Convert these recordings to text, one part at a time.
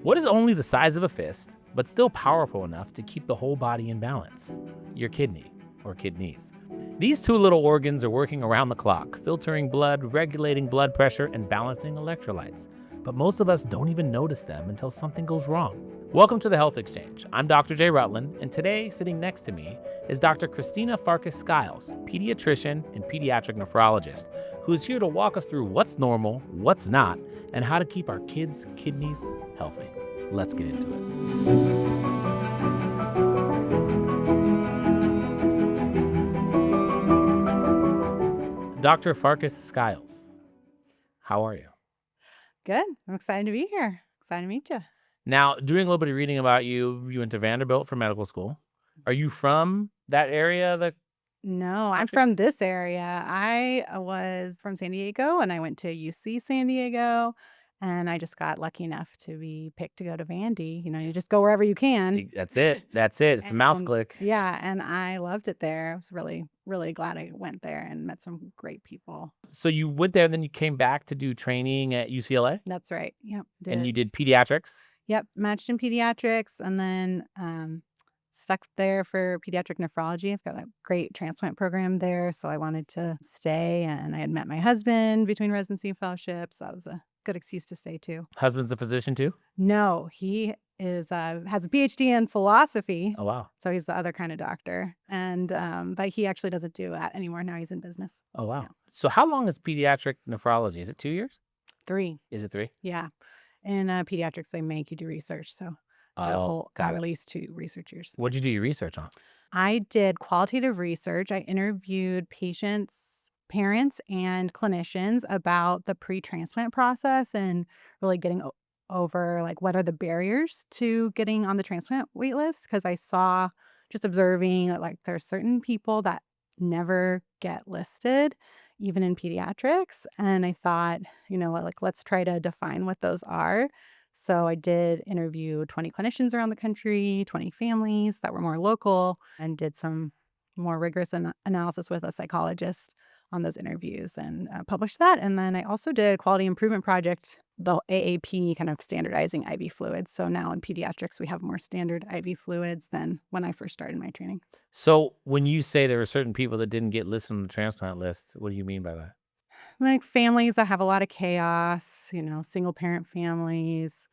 What is only the size of a fist, but still powerful enough to keep the whole body in balance? Your kidney, or kidneys. These two little organs are working around the clock, filtering blood, regulating blood pressure, and balancing electrolytes. But most of us don't even notice them until something goes wrong. Welcome to the Health Exchange. I'm Dr. J. Rutland, and today, sitting next to me, is Dr. Cristina Farkas-Skiles, pediatrician and pediatric nephrologist, who is here to walk us through what's normal, what's not, and how to keep our kids' kidneys healthy. Let's get into it. Dr. Farkas-Skiles, how are you? Good. I'm excited to be here. Excited to meet you. Now, doing a little bit of reading about you, you went to Vanderbilt for medical school. Are you from that area? No, I'm from this area. I was from San Diego and I went to UC San Diego and I just got lucky enough to be picked to go to Vandy. You know, you just go wherever you can. That's it. It's a mouse click. Yeah, and I loved it there. I was really, really glad I went there and met some great people. So you went there, then you came back to do training at UCLA? That's right. Yep. And you did pediatrics? Yep, matched in pediatrics and then stuck there for pediatric nephrology. I've got a great transplant program there, so I wanted to stay. And I had met my husband between residency and fellowship, so that was a good excuse to stay too. Husband's a physician too? No, he is has a PhD in philosophy. Oh, wow. So he's the other kind of doctor. And but he actually doesn't do that anymore. Now he's in business. Oh, wow. Yeah. So how long is pediatric nephrology? Is it 2 years? 3. Is it 3? Yeah. In pediatrics, they make you do research. So got at least 2 research years. What'd you do your research on? I did qualitative research. I interviewed patients, parents, and clinicians about the pre-transplant process and really getting over like what are the barriers to getting on the transplant wait list, because I saw, just observing, like there's certain people that never get listed even in pediatrics, and I thought, you know, like let's try to define what those are. So I did interview 20 clinicians around the country, 20 families that were more local, and did some more rigorous analysis with a psychologist on those interviews and published that. And then I also did a quality improvement project, the AAP, kind of standardizing IV fluids. So now in pediatrics, we have more standard IV fluids than when I first started my training. So when you say there were certain people that didn't get listed on the transplant list, what do you mean by that? Like families that have a lot of chaos, you know, single parent families.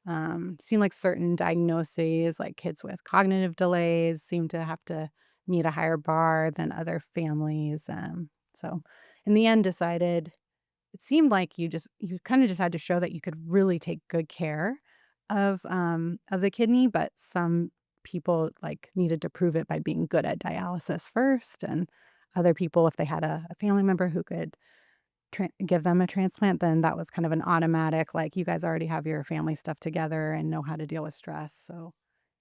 Seem like certain diagnoses, like kids with cognitive delays, seem to have to meet a higher bar than other families. So in the end, decided it seemed like you kind of just had to show that you could really take good care of the kidney, but some people like needed to prove it by being good at dialysis first, and other people, if they had a family member who could give them a transplant, then that was kind of an automatic, like you guys already have your family stuff together and know how to deal with stress, so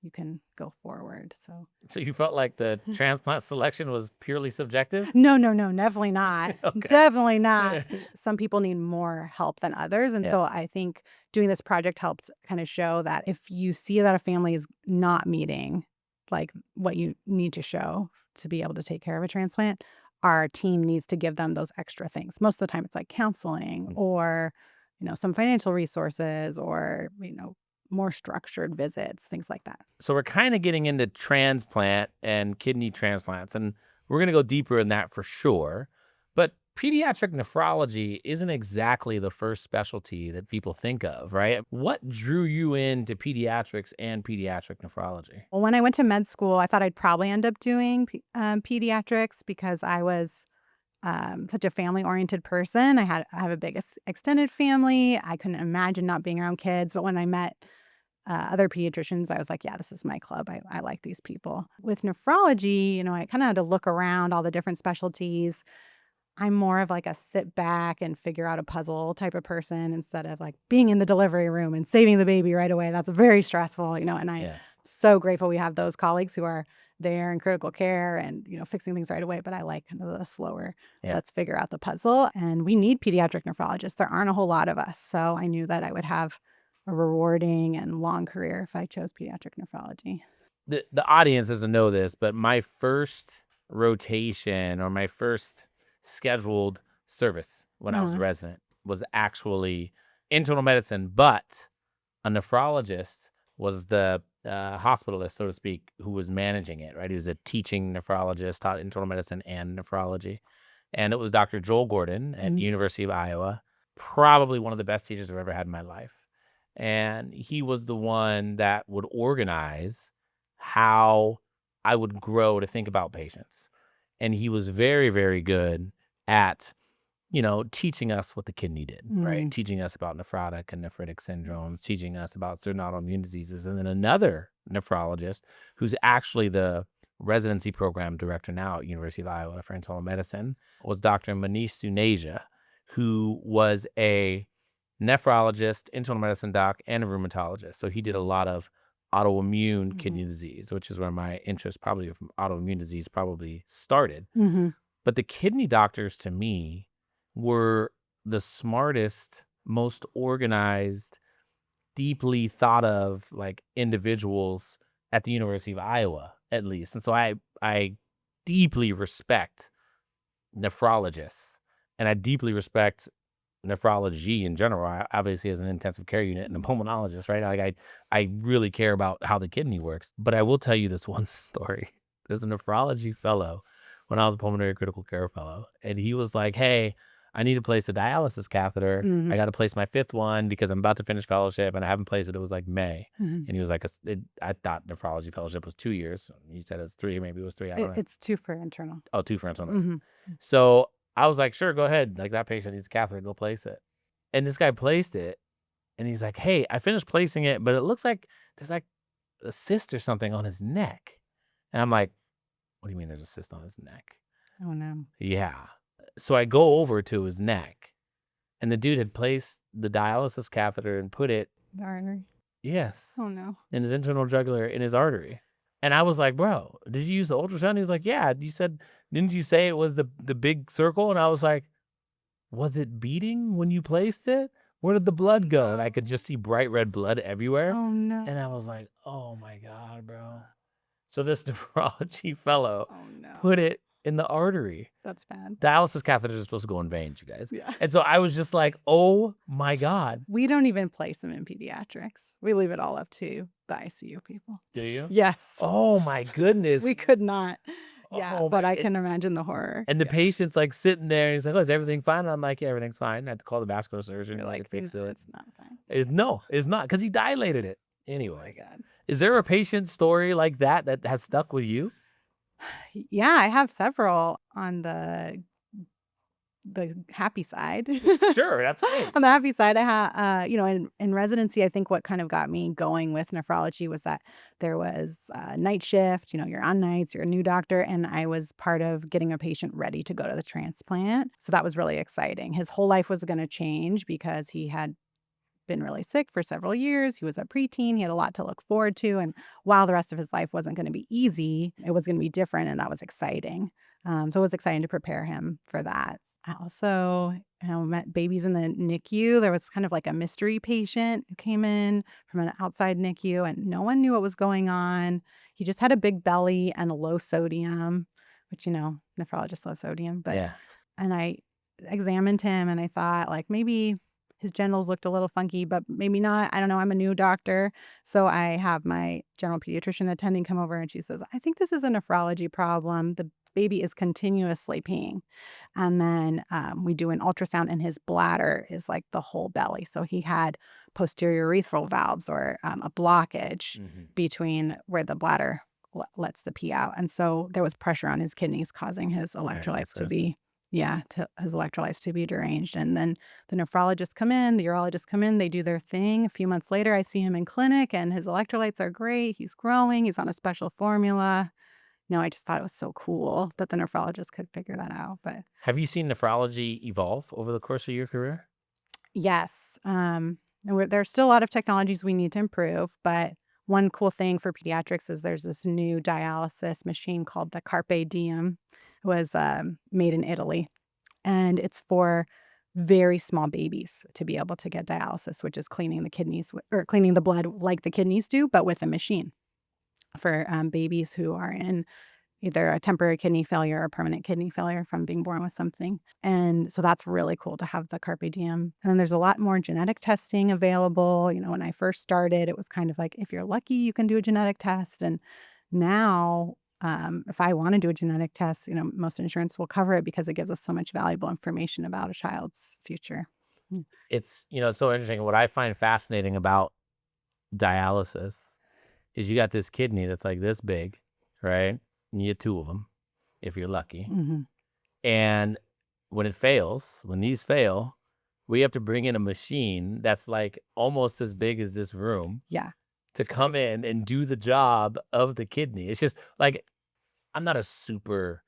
you can go forward. So you felt like the transplant selection was purely subjective? No, definitely not. Okay. Definitely not. Some people need more help than others. And Yeah. so I think doing this project helps kind of show that if you see that a family is not meeting like what you need to show to be able to take care of a transplant, our team needs to give them those extra things. Most of the time it's like counseling or, you know, some financial resources or, you know, more structured visits, things like that. So we're kind of getting into transplant and kidney transplants, and we're going to go deeper in that for sure. But pediatric nephrology isn't exactly the first specialty that people think of, right? What drew you into pediatrics and pediatric nephrology? Well, when I went to med school, I thought I'd probably end up doing pediatrics because I was such a family-oriented person. I have a big extended family. I couldn't imagine not being around kids. But when I met other pediatricians, I was like, yeah, this is my club. I like these people. With nephrology, you know, I kind of had to look around all the different specialties. I'm more of like a sit back and figure out a puzzle type of person instead of like being in the delivery room and saving the baby right away. That's very stressful, you know, and I'm so grateful we have those colleagues who are there in critical care and, you know, fixing things right away. But I like kind of the slower, let's figure out the puzzle. And we need pediatric nephrologists. There aren't a whole lot of us. So I knew that I would have a rewarding and long career if I chose pediatric nephrology. The audience doesn't know this, but my first rotation or my first scheduled service when I was a resident was actually internal medicine, but a nephrologist was the hospitalist, so to speak, who was managing it, right? He was a teaching nephrologist, taught internal medicine and nephrology. And it was Dr. Joel Gordon at University of Iowa, probably one of the best teachers I've ever had in my life. And he was the one that would organize how I would grow to think about patients. And he was very, very good at, teaching us what the kidney did, right? Teaching us about nephrotic and nephritic syndromes, teaching us about certain autoimmune diseases. And then another nephrologist who's actually the residency program director now at University of Iowa for internal medicine was Dr. Manish Suneja, who was a nephrologist, internal medicine doc, and a rheumatologist. So he did a lot of autoimmune kidney disease, which is where my interest probably from autoimmune disease probably started. But the kidney doctors to me were the smartest, most organized, deeply thought of like individuals at the University of Iowa, at least. And so I deeply respect nephrologists, and I deeply respect nephrology in general. I obviously as an intensive care unit and a pulmonologist, right? Like I really care about how the kidney works. But I will tell you this one story. There's a nephrology fellow when I was a pulmonary critical care fellow, and he was like, hey, I need to place a dialysis catheter. I got to place my 5th one because I'm about to finish fellowship and I haven't placed it. It was like May. And he was like, I thought nephrology fellowship was 2 years. He said it's 3, maybe it was 3. I don't know. It's 2 for internal. Oh, 2 for internal. So I was like, sure, go ahead. Like that patient needs a catheter, go place it. And this guy placed it and he's like, hey, I finished placing it, but it looks like there's like a cyst or something on his neck. And I'm like, what do you mean there's a cyst on his neck? Oh, no. Yeah. So I go over to his neck and the dude had placed the dialysis catheter and put it. The artery. Yes. Oh, no. In his internal jugular, in his artery. And I was like, bro, did you use the ultrasound? He was like, yeah. Didn't you say it was the big circle? And I was like, was it beating when you placed it? Where did the blood go? And I could just see bright red blood everywhere. Oh, no. And I was like, oh my God, bro. So this nephrology fellow put it in the artery. That's bad. Dialysis catheters are supposed to go in veins, you guys. Yeah. And so I was just like, oh my God. We don't even place them in pediatrics. We leave it all up to the ICU people. Do you? Yes. Oh my goodness. We could not. Yeah, Oh, but I can imagine the horror. And the patient's like sitting there and he's like, oh, is everything fine? And I'm like, yeah, everything's fine. I had to call the vascular surgeon to like fix it. It's not fine. No, it's not, because he dilated it. Oh Anyways, my God. Is there a patient story like that has stuck with you? Yeah, I have several on the happy side. Sure, that's great. On the happy side, I had, in residency, I think what kind of got me going with nephrology was that there was night shift. You're on nights, you're a new doctor, and I was part of getting a patient ready to go to the transplant. So that was really exciting. His whole life was going to change because he had been really sick for several years. He was a preteen. He had a lot to look forward to. And while the rest of his life wasn't going to be easy, it was going to be different. And that was exciting. So it was exciting to prepare him for that. I also met babies in the NICU. There was kind of like a mystery patient who came in from an outside NICU and no one knew what was going on. He just had a big belly and a low sodium, which, nephrologists love sodium. But Yeah. And I examined him and I thought like maybe his genitals looked a little funky, but maybe not. I don't know. I'm a new doctor. So I have my general pediatrician attending come over and she says, I think this is a nephrology problem. The baby is continuously peeing. And then we do an ultrasound and his bladder is like the whole belly. So he had posterior urethral valves or a blockage between where the bladder lets the pee out. And so there was pressure on his kidneys causing his electrolytes to be deranged. And then the nephrologists come in, the urologists come in, they do their thing. A few months later, I see him in clinic and his electrolytes are great. He's growing. He's on a special formula. I just thought it was so cool that the nephrologist could figure that out. But Have you seen nephrology evolve over the course of your career? yes, there's still a lot of technologies we need to improve. But one cool thing for pediatrics is there's this new dialysis machine called the Carpe Diem. It was made in Italy. And it's for very small babies to be able to get dialysis, which is cleaning the kidneys or cleaning the blood like the kidneys do, but with a machine for babies who are in either a temporary kidney failure or permanent kidney failure from being born with something. And so that's really cool to have the Carpe Diem. And then there's a lot more genetic testing available. When I first started, it was kind of like, if you're lucky, you can do a genetic test. And now, if I want to do a genetic test, most insurance will cover it because it gives us so much valuable information about a child's future. It's, so interesting. What I find fascinating about dialysis is you got this kidney that's like this big, right? And you get two of them if you're lucky. Mm-hmm. And when these fail, we have to bring in a machine that's like almost as big as this room. Yeah. To come in and do the job of the kidney. It's just like, I'm not a super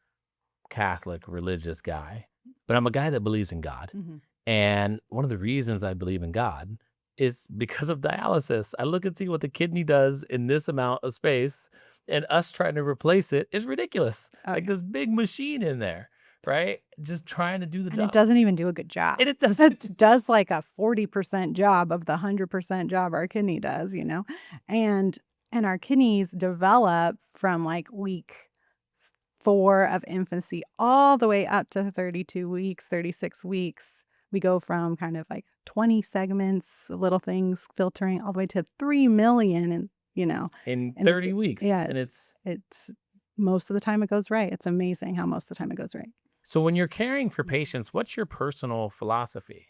Catholic religious guy, but I'm a guy that believes in God. Mm-hmm. And one of the reasons I believe in God is because of dialysis. I look and see what the kidney does in this amount of space, and us trying to replace it is ridiculous. Like this big machine in there, right? Just trying to do the job. And it doesn't even do a good job. And it doesn't. It does like a 40% job of the 100% job our kidney does, And our kidneys develop from like week 4 of infancy all the way up to 32 weeks, 36 weeks. We go from kind of like 20 segments, little things filtering all the way to 3 million and in 30 weeks. Yeah. And it's most of the time it goes right. It's amazing how most of the time it goes right. So when you're caring for patients, what's your personal philosophy?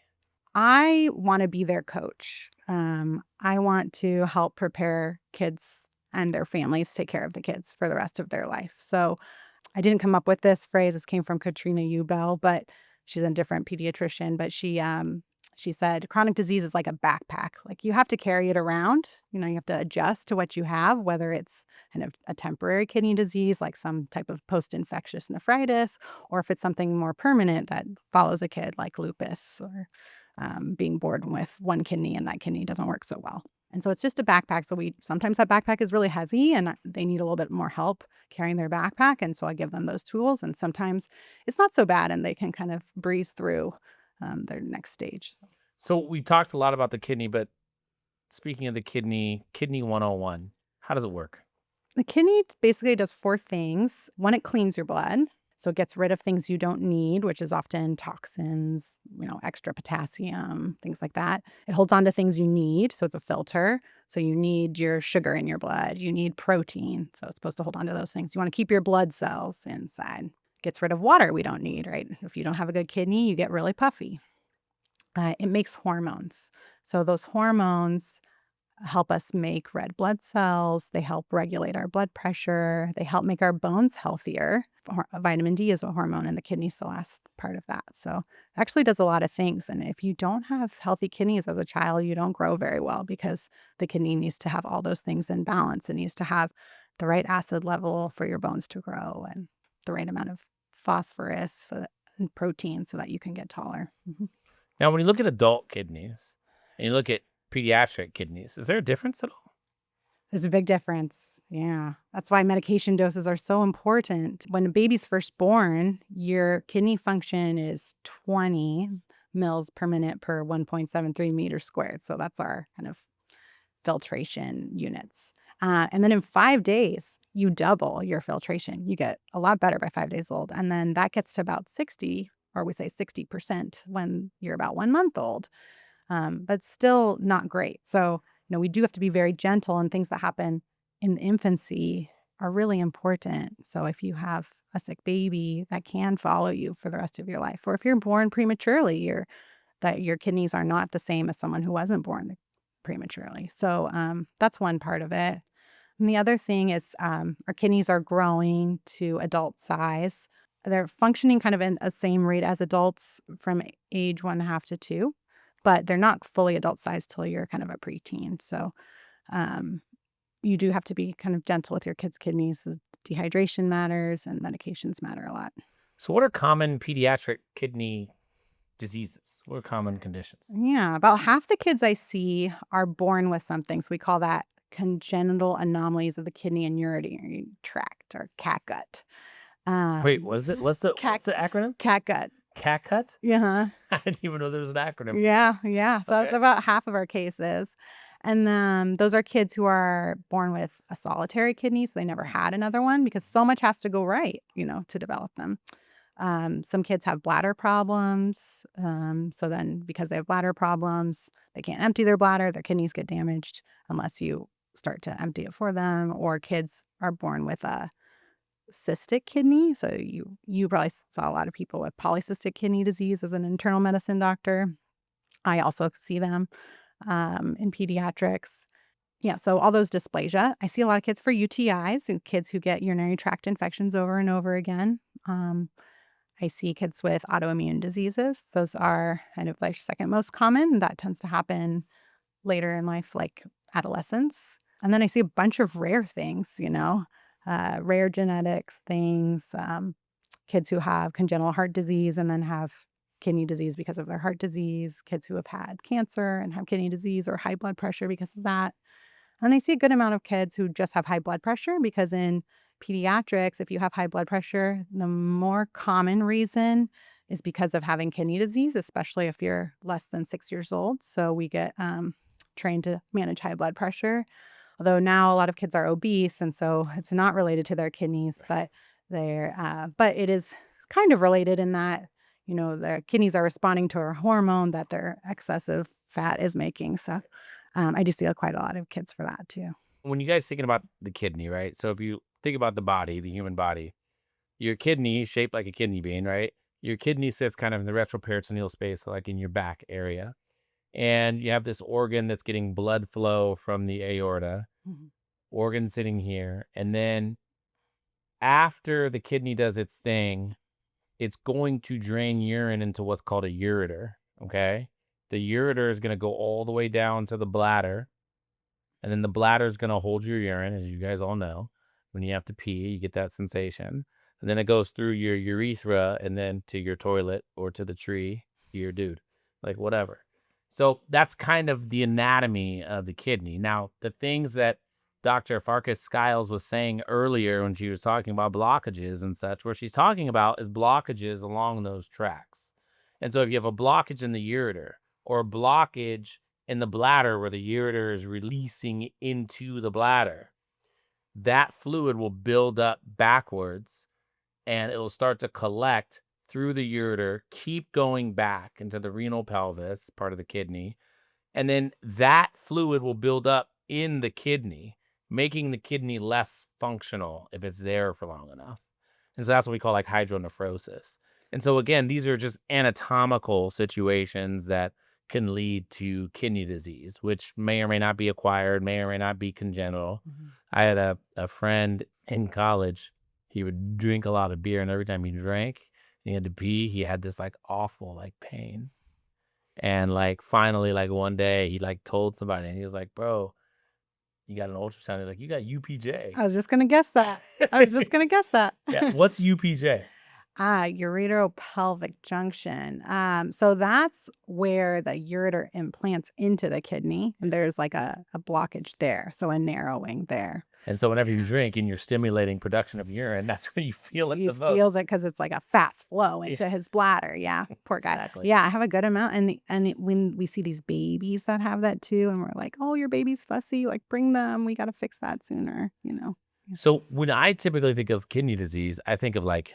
I want to be their coach. I want to help prepare kids and their families to take care of the kids for the rest of their life. So I didn't come up with this phrase. This came from Katrina Ubel, but she's a different pediatrician. But she said chronic disease is like a backpack. Like you have to carry it around. You have to adjust to what you have, whether it's kind of a temporary kidney disease, like some type of post-infectious nephritis, or if it's something more permanent that follows a kid like lupus or being born with one kidney and that kidney doesn't work so well. And so it's just a backpack. So sometimes that backpack is really heavy and they need a little bit more help carrying their backpack. And so I give them those tools. And sometimes it's not so bad and they can kind of breeze through their next stage. So we talked a lot about the kidney, but speaking of the kidney 101, how does it work? The kidney basically does 4 things. One, it cleans your blood. So it gets rid of things you don't need, which is often toxins, extra potassium, things like that. It holds on to things you need. So it's a filter. So you need your sugar in your blood. You need protein. So it's supposed to hold on to those things. You want to keep your blood cells inside. Gets rid of water we don't need, right? If you don't have a good kidney, you get really puffy. It makes hormones. So those hormones help us make red blood cells. They help regulate our blood pressure. They help make our bones healthier. Vitamin D is a hormone, and the kidney's the last part of that. So it actually does a lot of things. And if you don't have healthy kidneys as a child, you don't grow very well because the kidney needs to have all those things in balance. It needs to have the right acid level for your bones to grow and the right amount of phosphorus and protein so that you can get taller. Mm-hmm. Now, when you look at adult kidneys and you look at pediatric kidneys, is there a difference at all? There's a big difference. Yeah. That's why medication doses are so important. When a baby's first born, your kidney function is 20 mils per minute per 1.73 meters squared. So that's our kind of filtration units. And then in 5 days, you double your filtration. You get a lot better by 5 days old. And then that gets to about 60, or we say 60% when you're about 1 month old. But still not great. So, we do have to be very gentle, and things that happen in the infancy are really important. So if you have a sick baby, that can follow you for the rest of your life. Or if you're born prematurely, your kidneys are not the same as someone who wasn't born prematurely. So that's one part of it. And the other thing is our kidneys are growing to adult size. They're functioning kind of in the same rate as adults from age 1.5 to 2. But they're not fully adult size till you're kind of a preteen. So you do have to be kind of gentle with your kids' kidneys. Dehydration matters and medications matter a lot. So what are common pediatric kidney diseases? What are common conditions? Yeah, about half the kids I see are born with something. So we call that congenital anomalies of the kidney and urinary tract, or catgut. Wait, what is it? What's the acronym? Catgut. CACUT? Yeah. I didn't even know there was an acronym. Yeah. So that's about half of our cases. And then those are kids who are born with a solitary kidney, so they never had another one because so much has to go right, to develop them. Some kids have bladder problems. So then because they have bladder problems, they can't empty their bladder, their kidneys get damaged unless you start to empty it for them. Or kids are born with a cystic kidney. So you probably saw a lot of people with polycystic kidney disease as an internal medicine doctor. I also see them in pediatrics. Yeah, so all those dysplasia. I see a lot of kids for UTIs and kids who get urinary tract infections over and over again. I see kids with autoimmune diseases. Those are kind of like second most common. That tends to happen later in life, like adolescence. And then I see a bunch of rare things, rare genetics things, kids who have congenital heart disease and then have kidney disease because of their heart disease, kids who have had cancer and have kidney disease or high blood pressure because of that. And I see a good amount of kids who just have high blood pressure because in pediatrics, if you have high blood pressure, the more common reason is because of having kidney disease, especially if you're less than 6 years old. So we get trained to manage high blood pressure. Although now a lot of kids are obese, and so it's not related to their kidneys, but it is kind of related in that their kidneys are responding to a hormone that their excessive fat is making. So I do see quite a lot of kids for that too. When you guys thinking about the kidney, right? So if you think about the body, the human body, your kidney is shaped like a kidney bean, right? Your kidney sits kind of in the retroperitoneal space, so like in your back area. And you have this organ that's getting blood flow from the aorta, organ sitting here. And then after the kidney does its thing, it's going to drain urine into what's called a ureter, okay? The ureter is going to go all the way down to the bladder. And then the bladder is going to hold your urine, as you guys all know. When you have to pee, you get that sensation. And then it goes through your urethra and then to your toilet or to the tree, to your dude, like whatever. So that's kind of the anatomy of the kidney. Now, the things that Dr. Farkas-Skiles was saying earlier when she was talking about blockages and such, what she's talking about is blockages along those tracks. And so if you have a blockage in the ureter or a blockage in the bladder where the ureter is releasing into the bladder, that fluid will build up backwards and it will start to collect through the ureter, keep going back into the renal pelvis, part of the kidney, and then that fluid will build up in the kidney, making the kidney less functional if it's there for long enough. And so that's what we call like hydronephrosis. And so again, these are just anatomical situations that can lead to kidney disease, which may or may not be acquired, may or may not be congenital. I had a friend in college. He would drink a lot of beer, and every time he drank, he had to pee, he had this like awful like pain. And like finally, like one day, he like told somebody, and he was like, "Bro, you got an ultrasound." He's like, "You got UPJ." I was just gonna guess that. Yeah. What's UPJ? Uretero-pelvic junction. So that's where the ureter implants into the kidney, and there's like a blockage there, so a narrowing there. And so whenever you drink and you're stimulating production of urine, that's when you feel it He the most. feels it because it's like a fast flow into his bladder. Yeah, poor guy. Exactly. Yeah, I have a good amount, when we see these babies that have that too, and we're like, "Oh, your baby's fussy. Like, bring them. We got to fix that sooner." So when I typically think of kidney disease, I think of like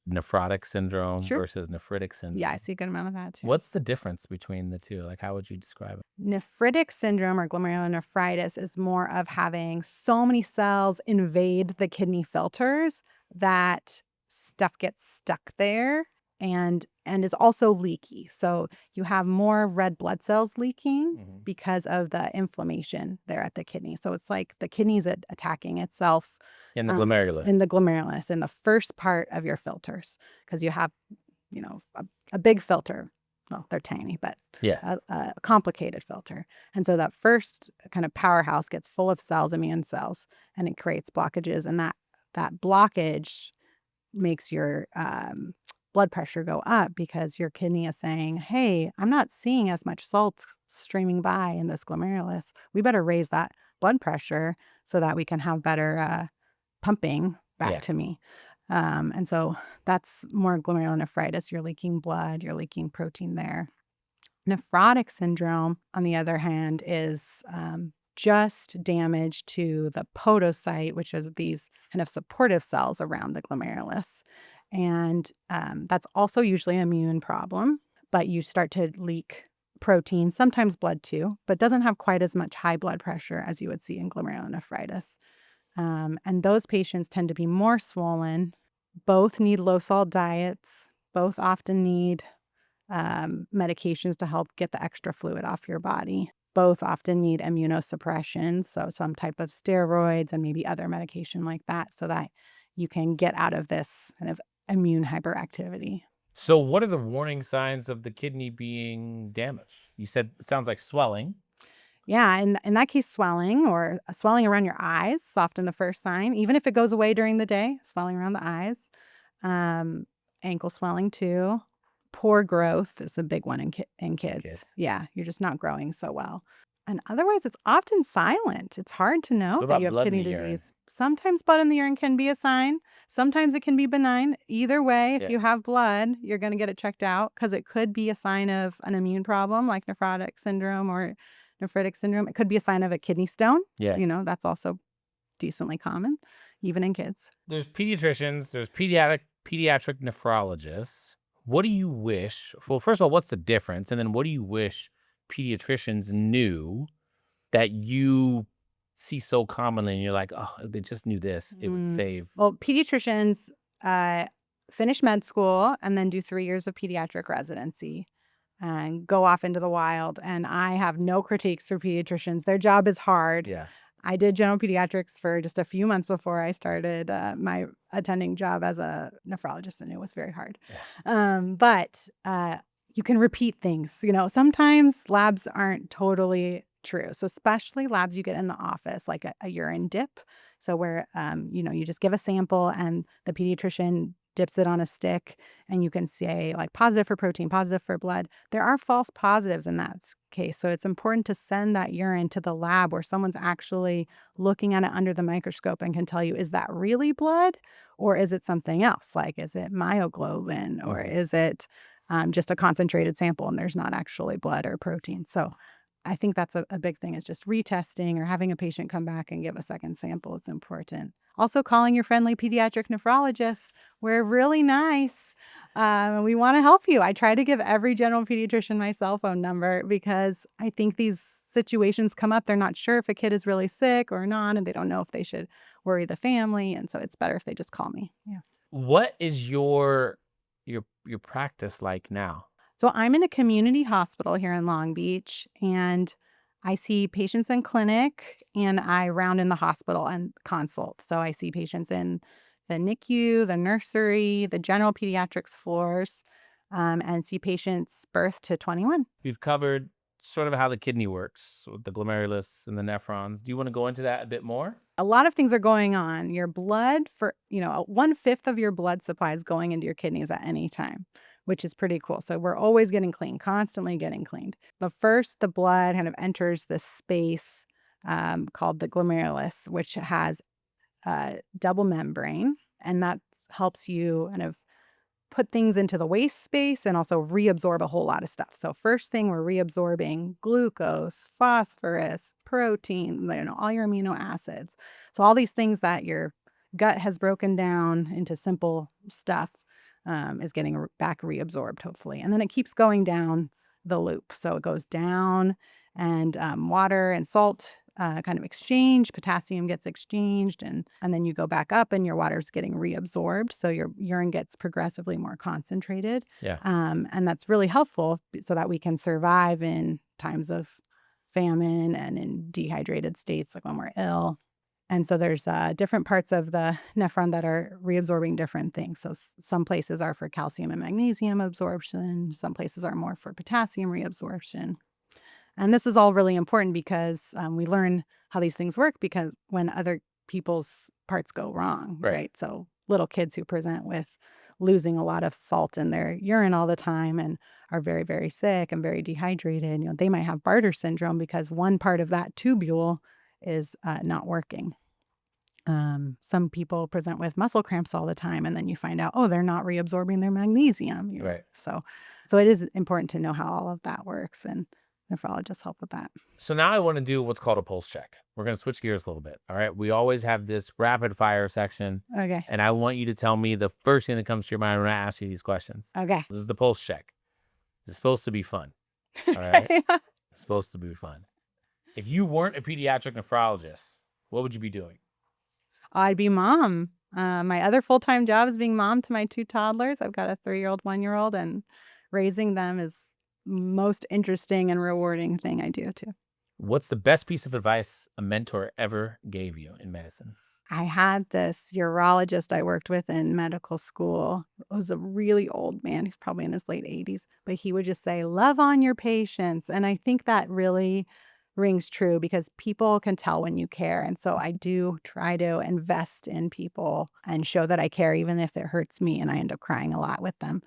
nephrotic syndrome Sure. versus nephritic syndrome. Yeah, I see a good amount of that too. What's the difference between the two? Like, how would you describe it? Nephritic syndrome or glomerulonephritis is more of having so many cells invade the kidney filters that stuff gets stuck there and is also leaky. So you have more red blood cells leaking because of the inflammation there at the kidney. So it's like the kidney's attacking itself In the glomerulus. in the first part of your filters, because you have, a big filter. Well, they're tiny, but Yeah. a complicated filter. And so that first kind of powerhouse gets full of cells, immune cells, and it creates blockages. And that blockage makes your blood pressure go up because your kidney is saying, "Hey, I'm not seeing as much salt streaming by in this glomerulus. We better raise that blood pressure so that we can have better pumping back to me." And so that's more glomerulonephritis. You're leaking blood, you're leaking protein there. Nephrotic syndrome, on the other hand, is just damage to the podocyte, which is these kind of supportive cells around the glomerulus. And that's also usually an immune problem, but you start to leak protein, sometimes blood too, but doesn't have quite as much high blood pressure as you would see in glomerulonephritis. And those patients tend to be more swollen. Both need low salt diets. Both often need medications to help get the extra fluid off your body. Both often need immunosuppression, so some type of steroids and maybe other medication like that, so that you can get out of this kind of immune hyperactivity. So what are the warning signs of the kidney being damaged? You said it sounds like swelling. Yeah, in that case, swelling or swelling around your eyes is often the first sign, even if it goes away during the day, swelling around the eyes. Um, Ankle swelling too. Poor growth is a big one in kids. Kids. Yeah, you're just not growing so well. And otherwise, it's often silent. It's hard to know What that about you have blood in kidney the urine? disease. Sometimes blood in the urine can be a sign. Sometimes it can be benign. Either way, if Yeah. you have blood, you're going to get it checked out because it could be a sign of an immune problem like nephrotic syndrome or nephritic syndrome. It could be a sign of a kidney stone. Yeah. That's also decently common, even in kids. There's pediatricians, there's pediatric nephrologists. What do you wish? Well, first of all, what's the difference? And then what do you wish pediatricians knew that you see so commonly and you're like, oh, if they just knew this, it would save. Well, pediatricians finish med school and then do 3 years of pediatric residency and go off into the wild. And I have no critiques for pediatricians. Their job is hard. Yeah. I did general pediatrics for just a few months before I started my attending job as a nephrologist, and it was very hard. But you can repeat things. Sometimes labs aren't totally true. So especially labs you get in the office, like a urine dip. So where, you just give a sample and the pediatrician dips it on a stick and you can say like positive for protein, positive for blood. There are false positives in that case. So it's important to send that urine to the lab where someone's actually looking at it under the microscope and can tell you, is that really blood or is it something else? Like, is it myoglobin or is it just a concentrated sample and there's not actually blood or protein? So I think that's a big thing, is just retesting or having a patient come back and give a second sample is important. Also calling your friendly pediatric nephrologist. We're really nice. We want to help you. I try to give every general pediatrician my cell phone number because I think these situations come up. They're not sure if a kid is really sick or not, and they don't know if they should worry the family. And so it's better if they just call me. Yeah. What is your practice like now? So I'm in a community hospital here in Long Beach, and I see patients in clinic and I round in the hospital and consult. So I see patients in the NICU, the nursery, the general pediatrics floors, and see patients birth to 21. We've covered sort of how the kidney works with the glomerulus and the nephrons. Do you want to go into that a bit more? A lot of things are going on. Your blood, for 1/5 of your blood supply is going into your kidneys at any time, which is pretty cool. So we're always getting clean, constantly getting cleaned. But first, the blood kind of enters this space called the glomerulus, which has a double membrane, and that helps you kind of put things into the waste space and also reabsorb a whole lot of stuff. So first thing, we're reabsorbing glucose, phosphorus, protein, all your amino acids. So all these things that your gut has broken down into simple stuff is getting back reabsorbed, hopefully. And then it keeps going down the loop. So it goes down and water and salt kind of exchange, potassium gets exchanged, and then you go back up and your water's getting reabsorbed. So your urine gets progressively more concentrated. Yeah. And that's really helpful so that we can survive in times of famine and in dehydrated states, like when we're ill. And so there's different parts of the nephron that are reabsorbing different things. So some places are for calcium and magnesium absorption. Some places are more for potassium reabsorption. And this is all really important because we learn how these things work because when other people's parts go wrong, right? So little kids who present with losing a lot of salt in their urine all the time and are very, very sick and very dehydrated, they might have Bartter syndrome because one part of that tubule is not working. Some people present with muscle cramps all the time, and then you find out, they're not reabsorbing their magnesium. Right. So it is important to know how all of that works. And nephrologists help with that. So now I want to do what's called a pulse check. We're going to switch gears a little bit. All right. We always have this rapid fire section, Okay. and I want you to tell me the first thing that comes to your mind when I ask you these questions. Okay. This is the pulse check. It's supposed to be fun. All right. It's supposed to be fun. If you weren't a pediatric nephrologist, what would you be doing? I'd be mom. My other full-time job is being mom to my 2 toddlers. I've got a 3-year-old, 1-year-old, and raising them is most interesting and rewarding thing I do too. What's the best piece of advice a mentor ever gave you in medicine? I had this urologist I worked with in medical school. It was a really old man. He's probably in his late 80s, but he would just say, love on your patients. And I think that really rings true because people can tell when you care. And so I do try to invest in people and show that I care, even if it hurts me. And I end up crying a lot with them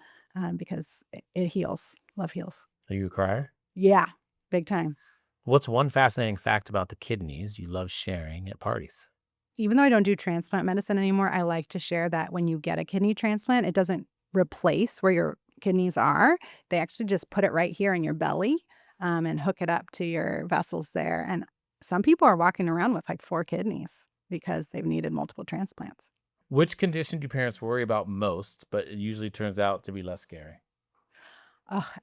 because it heals. Love heals. Are you a crier? Yeah, big time. What's one fascinating fact about the kidneys you love sharing at parties? Even though I don't do transplant medicine anymore, I like to share that when you get a kidney transplant, it doesn't replace where your kidneys are. They actually just put it right here in your belly and hook it up to your vessels there. And some people are walking around with like 4 kidneys because they've needed multiple transplants. Which condition do parents worry about most, but it usually turns out to be less scary?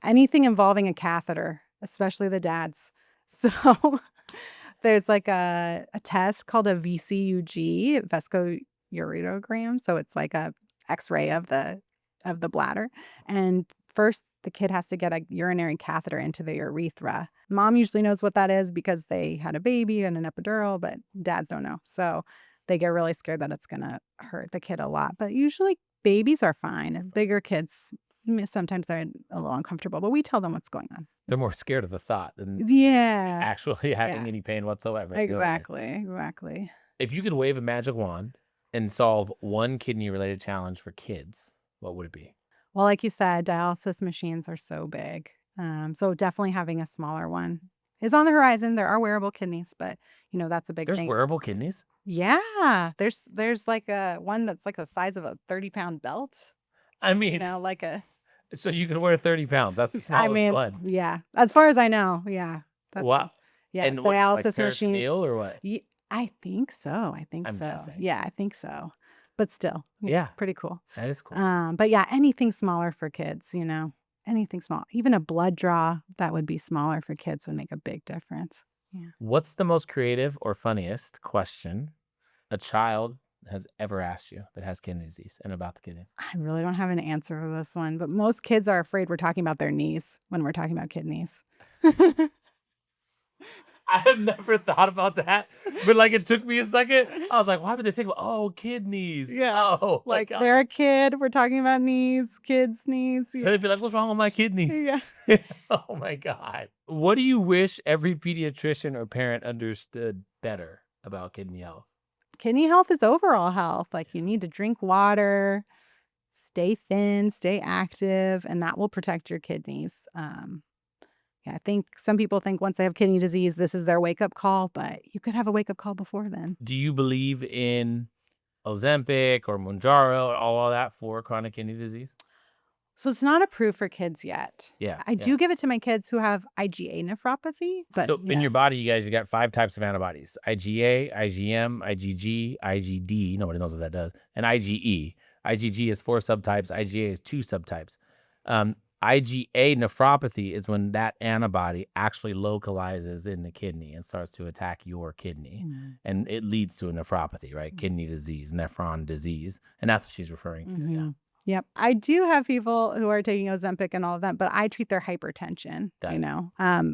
Anything involving a catheter, especially the dads. So there's like a test called a VCUG, vesicoureterogram. So it's like a X-ray of the bladder. And first, the kid has to get a urinary catheter into the urethra. Mom usually knows what that is because they had a baby and an epidural, but dads don't know. So they get really scared that it's going to hurt the kid a lot. But usually babies are fine. Bigger kids, sometimes they're a little uncomfortable, but we tell them what's going on. They're more scared of the thought than Yeah, actually having any pain whatsoever. exactly. If you could wave a magic wand and solve one kidney-related challenge for kids, what would it be? Well, like you said, dialysis machines are so big. So definitely having a smaller one is on the horizon. There are wearable kidneys, but that's a big There's thing. wearable kidneys? Yeah, there's like a one that's like the size of a 30-pound belt. I mean, Like a. so you can wear 30 pounds. That's the smallest one. Yeah, as far as I know, yeah. Wow. Yeah, And what's dialysis like machine. peritoneal or what? I think so. I'm guessing. Yeah, I think so. But still, Yeah. pretty cool. That is cool. But yeah, anything smaller for kids, anything small, even a blood draw that would be smaller for kids would make a big difference. Yeah. What's the most creative or funniest question a child has ever asked you that has kidney disease and about the kidney? I really don't have an answer for this one, but most kids are afraid we're talking about their knees when we're talking about kidneys. I have never thought about that, but like it took me a second. I was like, why would they think about, kidneys? Yeah. Oh, Like my God. they're a kid, we're talking about knees, kids' knees. So they'd be like, what's wrong with my kidneys? Yeah. Oh my God. What do you wish every pediatrician or parent understood better about kidney health? Kidney health is overall health. Like you need to drink water, stay thin, stay active, and that will protect your kidneys. Yeah, I think some people think once they have kidney disease, this is their wake-up call, but you could have a wake-up call before then. Do you believe in Ozempic or Mounjaro or all of that for chronic kidney disease? So it's not approved for kids yet. Yeah. I do give it to my kids who have IgA nephropathy. But So in your body, you got 5 types of antibodies: IgA, IgM, IgG, IgD. Nobody knows what that does. And IgE. IgG is 4 subtypes. IgA is 2 subtypes. IgA nephropathy is when that antibody actually localizes in the kidney and starts to attack your kidney. And it leads to a nephropathy, right? Kidney disease, nephron disease. And that's what she's referring to. Yeah. Yep. I do have people who are taking Ozempic and all of that, but I treat their hypertension,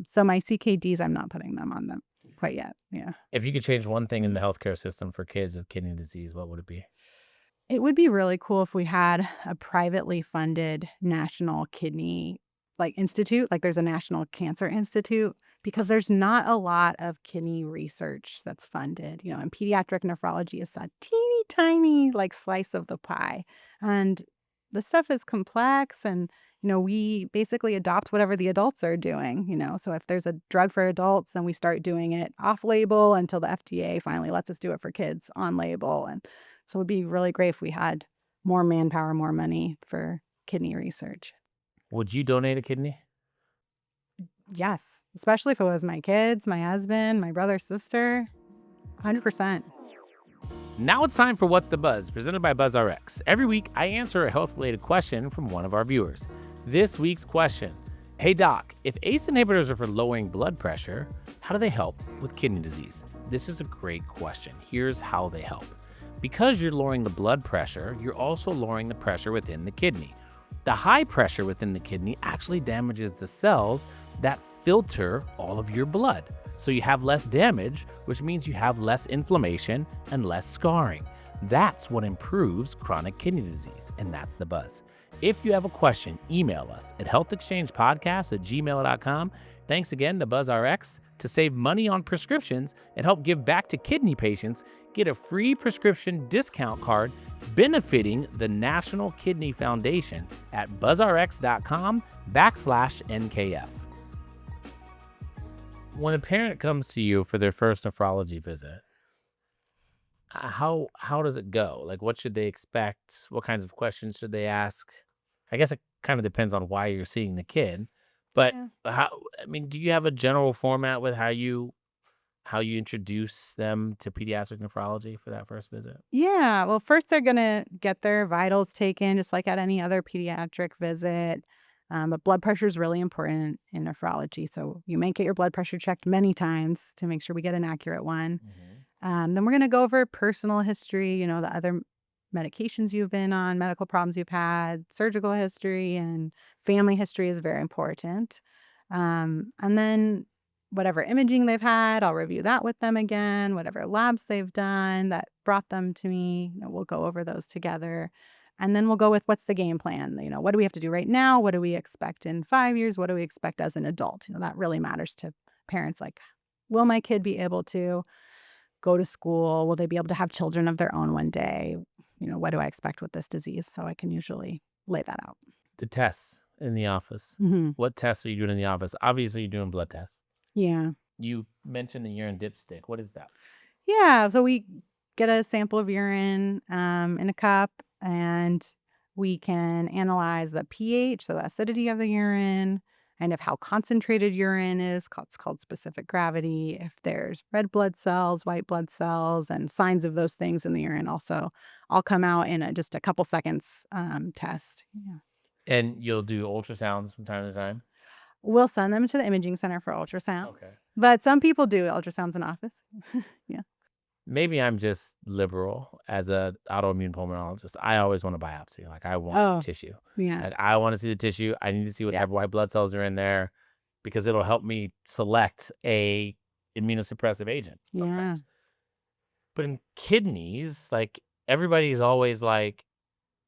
So my CKDs, I'm not putting them on them quite yet. Yeah. If you could change one thing in the healthcare system for kids with kidney disease, what would it be? It would be really cool if we had a privately funded national kidney institute, like there's a National Cancer Institute, because there's not a lot of kidney research that's funded, and pediatric nephrology is a teeny tiny slice of the pie. And the stuff is complex and, we basically adopt whatever the adults are doing, so if there's a drug for adults, then we start doing it off label until the FDA finally lets us do it for kids on label. And so it would be really great if we had more manpower, more money for kidney research. Would you donate a kidney? Yes, especially if it was my kids, my husband, my brother, sister, 100%. Now it's time for What's the Buzz, presented by BuzzRx. Every week, I answer a health-related question from one of our viewers. This week's question: Hey doc, if ACE inhibitors are for lowering blood pressure, how do they help with kidney disease? This is a great question. Here's how they help. Because you're lowering the blood pressure, you're also lowering the pressure within the kidney. The high pressure within the kidney actually damages the cells that filter all of your blood. So you have less damage, which means you have less inflammation and less scarring. That's what improves chronic kidney disease, and that's the buzz. If you have a question, email us at healthexchangepodcast@gmail.com. Thanks again to BuzzRx. To save money on prescriptions and help give back to kidney patients, get a free prescription discount card benefiting the National Kidney Foundation at buzzrx.com/NKF. When a parent comes to you for their first nephrology visit, how does it go? Like, what should they expect? What kinds of questions should they ask? I guess it kind of depends on why you're seeing the kid, but Yeah. do you have a general format with how you introduce them to pediatric nephrology for that first visit? Yeah. Well, first they're gonna get their vitals taken, just like at any other pediatric visit. But blood pressure is really important in nephrology, so you may get your blood pressure checked many times to make sure we get an accurate one. Then we're gonna go over personal history, the other medications you've been on, medical problems you've had, surgical history, and family history is very important. And then whatever imaging they've had, I'll review that with them again. Whatever labs they've done that brought them to me, we'll go over those together. And then we'll go with what's the game plan? What do we have to do right now? What do we expect in 5 years? What do we expect as an adult? That really matters to parents. Like, will my kid be able to go to school? Will they be able to have children of their own one day? What do I expect with this disease? So I can usually lay that out. The tests in the office. Hmm. What tests are you doing in the office? Obviously, you're doing blood tests. Yeah. You mentioned the urine dipstick. What is that? Yeah. So we get a sample of urine in a cup, and we can analyze the pH, so the acidity of the urine, and if how concentrated urine is. It's called specific gravity. If there's red blood cells, white blood cells, and signs of those things in the urine also all come out in just a couple seconds test. Yeah. And you'll do ultrasounds from time to time? We'll send them to the imaging center for ultrasounds, but some people do ultrasounds in office. Yeah. Maybe I'm just liberal as a autoimmune pulmonologist. I always want a biopsy. Like, I want Oh, tissue. yeah. Like, I want to see the tissue. I need to see what type of white blood cells are in there because it'll help me select a immunosuppressive agent Yeah. sometimes. But in kidneys, like, everybody's always like,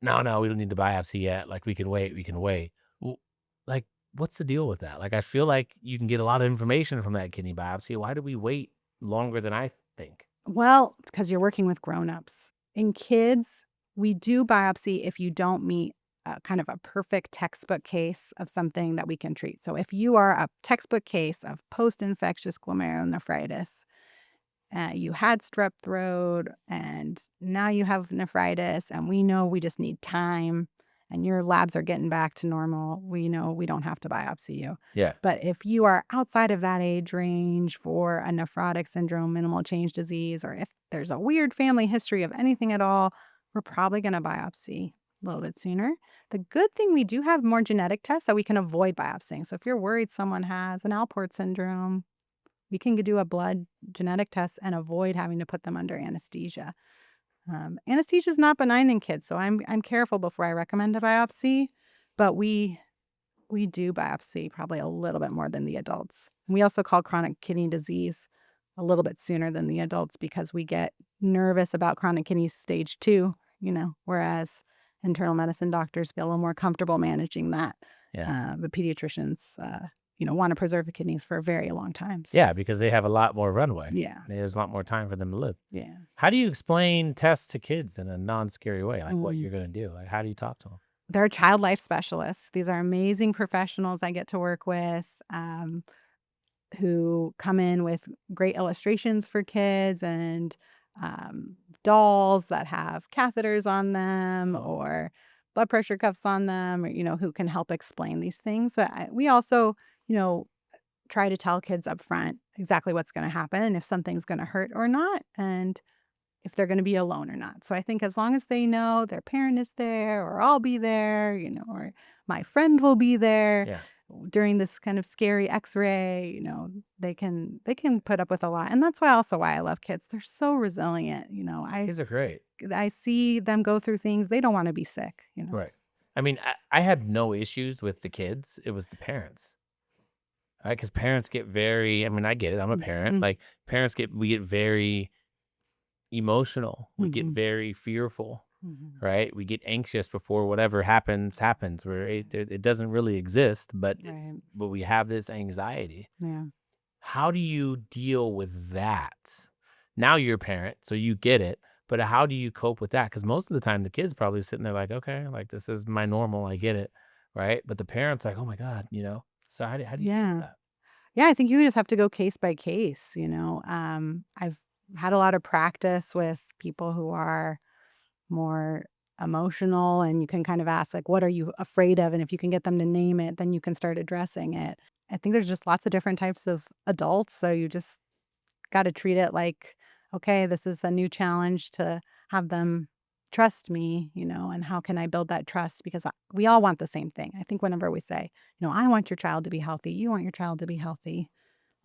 no, we don't need the biopsy yet. Like, we can wait. Well, like, what's the deal with that? Like, I feel like you can get a lot of information from that kidney biopsy. Why do we wait longer than I think? Well, because you're working with grown-ups. In kids, we do biopsy if you don't meet kind of a perfect textbook case of something that we can treat. So if you are a textbook case of post-infectious glomerulonephritis, you had strep throat, and now you have nephritis, and we know we just need time, and your labs are getting back to normal, we know we don't have to biopsy you. Yeah. But if you are outside of that age range for a nephrotic syndrome, minimal change disease, or if there's a weird family history of anything at all, we're probably going to biopsy a little bit sooner. The good thing, we do have more genetic tests that we can avoid biopsying. So if you're worried someone has an Alport syndrome, we can do a blood genetic test and avoid having to put them under anesthesia. Anesthesia is not benign in kids, so I'm careful before I recommend a biopsy, but we do biopsy probably a little bit more than the adults. We also call chronic kidney disease a little bit sooner than the adults because we get nervous about chronic kidney stage 2, whereas internal medicine doctors feel a little more comfortable managing that. Yeah. But pediatricians, want to preserve the kidneys for a very long time. So, Yeah, because they have a lot more runway. yeah. There's a lot more time for them to live. Yeah. How do you explain tests to kids in a non-scary way? Like, what Mm. you're going to do? Like, how do you talk to them? They're child life specialists. These are amazing professionals I get to work with, who come in with great illustrations for kids and dolls that have catheters on them or blood pressure cuffs on them, or, who can help explain these things. But we also, try to tell kids up front exactly what's going to happen and if something's going to hurt or not, and if they're going to be alone or not. So I think as long as they know their parent is there, or I'll be there, or my friend will be there Yeah. during this kind of scary x-ray, they can put up with a lot. And that's why I love kids. They're so resilient. Kids are great. I see them go through things. They don't want to be sick. Right. I mean, I had no issues with the kids. It was the parents. Right? Because parents get very, I mean, I get it. I'm a parent. Mhm. Like, we get very emotional. We get Mhm. very fearful, Mhm. right? We get anxious before whatever happens, where it doesn't really exist, but Right. we have this anxiety. Yeah. How do you deal with that? Now you're a parent, so you get it, but how do you cope with that? Because most of the time the kid's probably sitting there like, okay, like this is my normal, I get it, right? But the parent's like, oh my God. So how do you do Yeah. that? Yeah, I think you just have to go case by case. I've had a lot of practice with people who are more emotional, and you can kind of ask, like, what are you afraid of? And if you can get them to name it, then you can start addressing it. I think there's just lots of different types of adults. So you just got to treat it like, okay, this is a new challenge to have them trust me, and how can I build that trust? Because we all want the same thing. I think whenever we say, I want your child to be healthy, you want your child to be healthy.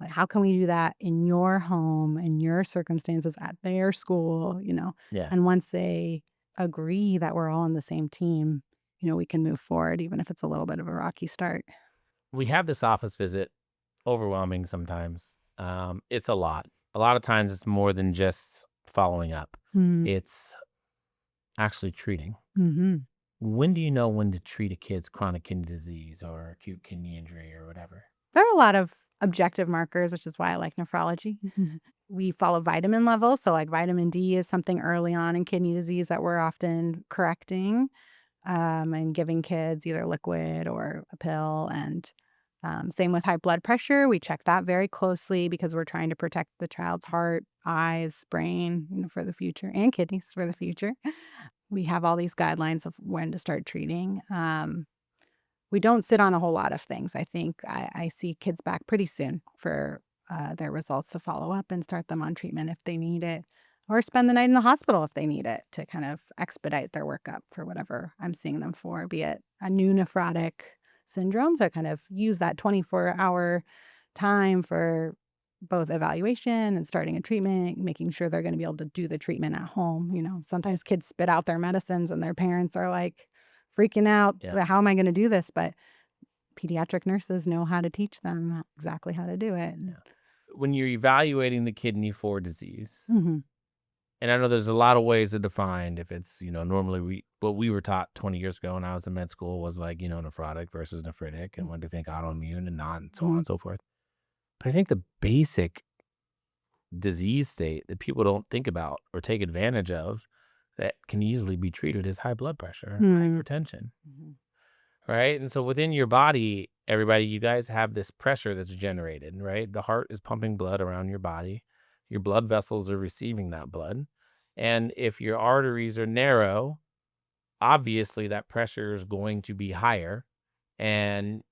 Like, how can we do that in your home, in your circumstances, at their school? Yeah. And once they agree that we're all on the same team, we can move forward, even if it's a little bit of a rocky start. We have this office visit, overwhelming sometimes. It's a lot. A lot of times it's more than just following up. Mm-hmm. It's actually treating. Mm-hmm. When do you know when to treat a kid's chronic kidney disease or acute kidney injury or whatever? There are a lot of objective markers, which is why I like nephrology. We follow vitamin levels. So, like, vitamin D is something early on in kidney disease that we're often correcting, and giving kids either liquid or a pill. And same with high blood pressure. We check that very closely because we're trying to protect the child's heart, eyes, brain, for the future, and kidneys for the future. We have all these guidelines of when to start treating. We don't sit on a whole lot of things. I think I see kids back pretty soon for their results to follow up and start them on treatment if they need it, or spend the night in the hospital if they need it, to kind of expedite their workup for whatever I'm seeing them for, be it a new nephrotic syndrome, to kind of use that 24-hour time for both evaluation and starting a treatment, making sure they're going to be able to do the treatment at home. Sometimes kids spit out their medicines and their parents are like freaking out. Yeah. How am I going to do this? But pediatric nurses know how to teach them exactly how to do it. Yeah. When you're evaluating the kidney for disease, Mm-hmm. and I know there's a lot of ways to define if it's, normally what we were taught 20 years ago when I was in med school was like, nephrotic versus nephritic, and when to think autoimmune and not, and so on and so forth. But I think the basic disease state that people don't think about or take advantage of that can easily be treated is high blood pressure, Mm-hmm. hypertension, right? And so within your body, everybody, you guys have this pressure that's generated, right? The heart is pumping blood around your body. Your blood vessels are receiving that blood. And if your arteries are narrow, obviously that pressure is going to be higher. And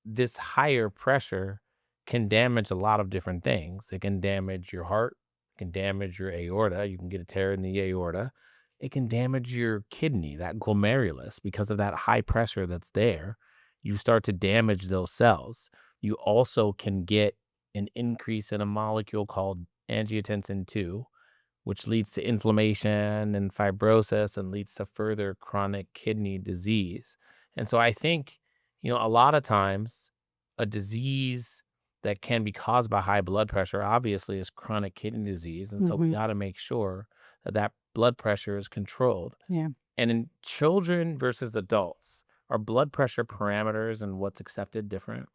this higher pressure can damage a lot of different things. It can damage your heart, it can damage your aorta. You can get a tear in the aorta. It can damage your kidney, that glomerulus, because of that high pressure that's there. You start to damage those cells. You also can get an increase in a molecule called angiotensin 2, which leads to inflammation and fibrosis and leads to further chronic kidney disease. And so I think, a lot of times a disease that can be caused by high blood pressure obviously is chronic kidney disease. And so we Mm-hmm. got to make sure that blood pressure is controlled. Yeah. And in children versus adults, are blood pressure parameters and what's accepted different?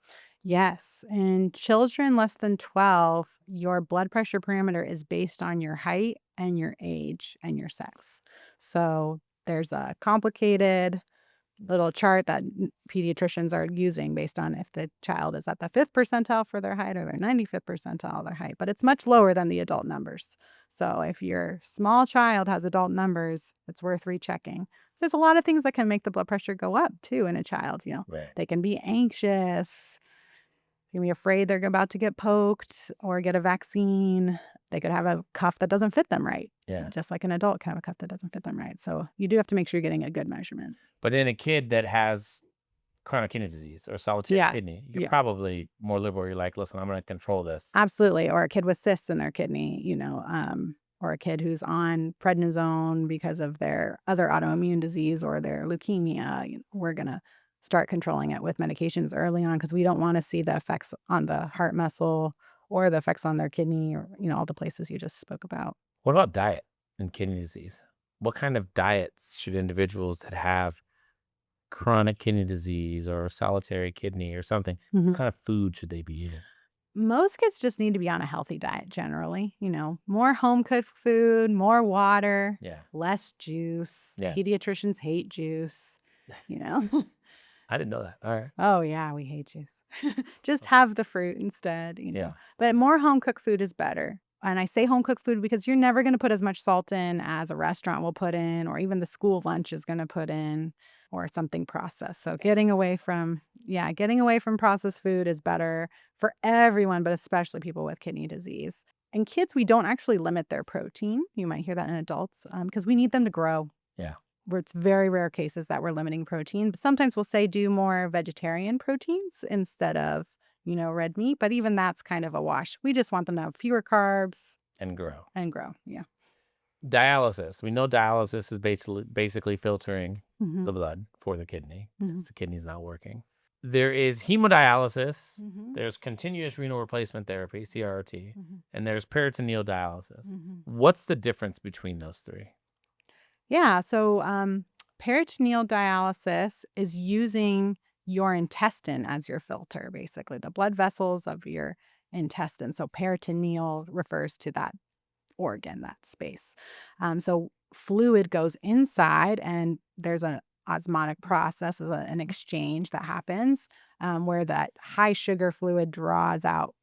Yes. In children less than 12, your blood pressure parameter is based on your height and your age and your sex. So there's a complicated little chart that pediatricians are using based on if the child is at the 5th percentile for their height or their 95th percentile of their height, but it's much lower than the adult numbers. So if your small child has adult numbers, it's worth rechecking. There's a lot of things that can make the blood pressure go up too in a child. Right. They can be anxious. can be afraid they're about to get poked or get a vaccine. They could have a cuff that doesn't fit them right. Yeah. Just like an adult can have a cuff that doesn't fit them right. So you do have to make sure you're getting a good measurement. But in a kid that has chronic kidney disease or solitary Yeah. kidney, you're Yeah. probably more liberal. You're like, listen, I'm going to control this. Absolutely. Or a kid with cysts in their kidney, or a kid who's on prednisone because of their other autoimmune disease or their leukemia. We're going to start controlling it with medications early on because we don't want to see the effects on the heart muscle or the effects on their kidney or, all the places you just spoke about. What about diet in kidney disease? What kind of diets should individuals that have chronic kidney disease or solitary kidney or something, what kind of food should they be eating? Most kids just need to be on a healthy diet generally, more home cooked food, more water, less juice. Yeah. Pediatricians hate juice, I didn't know that. All right. Oh, yeah, we hate juice. Just have the fruit instead, Yeah. But more home cooked food is better. And I say home cooked food because you're never going to put as much salt in as a restaurant will put in, or even the school lunch is going to put in, or something processed. So getting away from processed food is better for everyone, but especially people with kidney disease. In kids, we don't actually limit their protein. You might hear that in adults because we need them to grow. Yeah. Where it's very rare cases that we're limiting protein. But sometimes we'll say do more vegetarian proteins instead of, red meat. But even that's kind of a wash. We just want them to have fewer carbs. And grow. Yeah. Dialysis. We know dialysis is basically filtering the blood for the kidney since the kidney's not working. There is hemodialysis. There's continuous renal replacement therapy, CRRT. And there's peritoneal dialysis. What's the difference between those three? Yeah, so peritoneal dialysis is using your intestine as your filter, basically, the blood vessels of your intestine. So peritoneal refers to that organ, that space. So fluid goes inside, and there's an osmotic process, an exchange that happens where that high sugar fluid draws out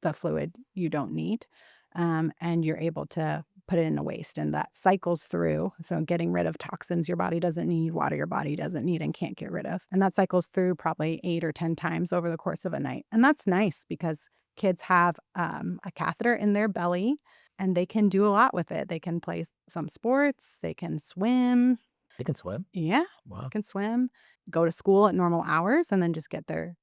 the fluid you don't need, and you're able to put it in a waste, and that cycles through. So getting rid of toxins your body doesn't need, water your body doesn't need and can't get rid of. And that cycles through probably 8 or 10 times over the course of a night. And that's nice because kids have a catheter in their belly and they can do a lot with it. They can play some sports, they can swim. They can swim? Yeah. Wow. They can swim, go to school at normal hours, and then just get their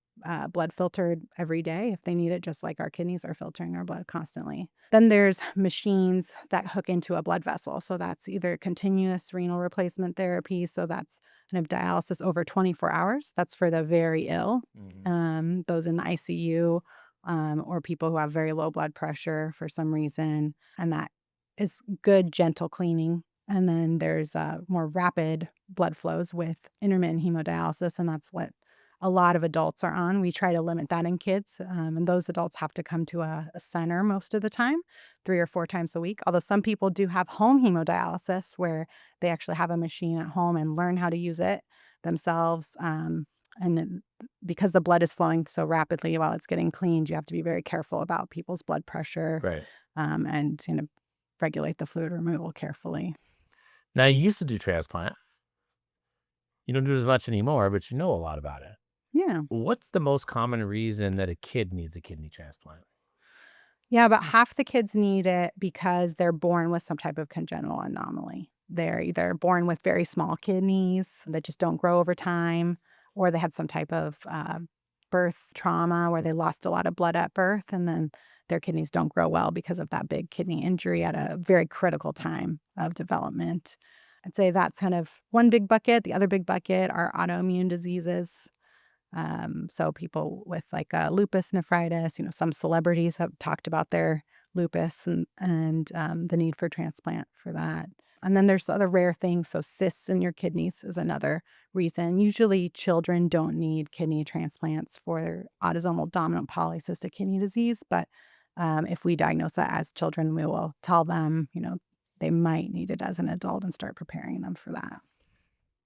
blood filtered every day if they need it, just like our kidneys are filtering our blood constantly. Then there's machines that hook into a blood vessel. So that's either continuous renal replacement therapy. So that's kind of dialysis over 24 hours. That's for the very ill, those in the ICU, or people who have very low blood pressure for some reason. And that is good, gentle cleaning. And then there's more rapid blood flows with intermittent hemodialysis, and that's what a lot of adults are on. We try to limit that in kids, and those adults have to come to a center most of the time, 3 or 4 times a week. Although some people do have home hemodialysis where they actually have a machine at home and learn how to use it themselves. And because the blood is flowing so rapidly while it's getting cleaned, you have to be very careful about people's blood pressure, Right. And regulate the fluid removal carefully. Now, you used to do transplant. You don't do it as much anymore, but you know a lot about it. Yeah. What's the most common reason that a kid needs a kidney transplant? Yeah, about half the kids need it because they're born with some type of congenital anomaly. They're either born with very small kidneys that just don't grow over time, or they had some type of birth trauma where they lost a lot of blood at birth, and then their kidneys don't grow well because of that big kidney injury at a very critical time of development. I'd say that's kind of one big bucket. The other big bucket are autoimmune diseases. So people with like lupus nephritis, some celebrities have talked about their lupus and the need for transplant for that. And then there's other rare things. So cysts in your kidneys is another reason. Usually children don't need kidney transplants for autosomal dominant polycystic kidney disease. But if we diagnose that as children, we will tell them, they might need it as an adult and start preparing them for that.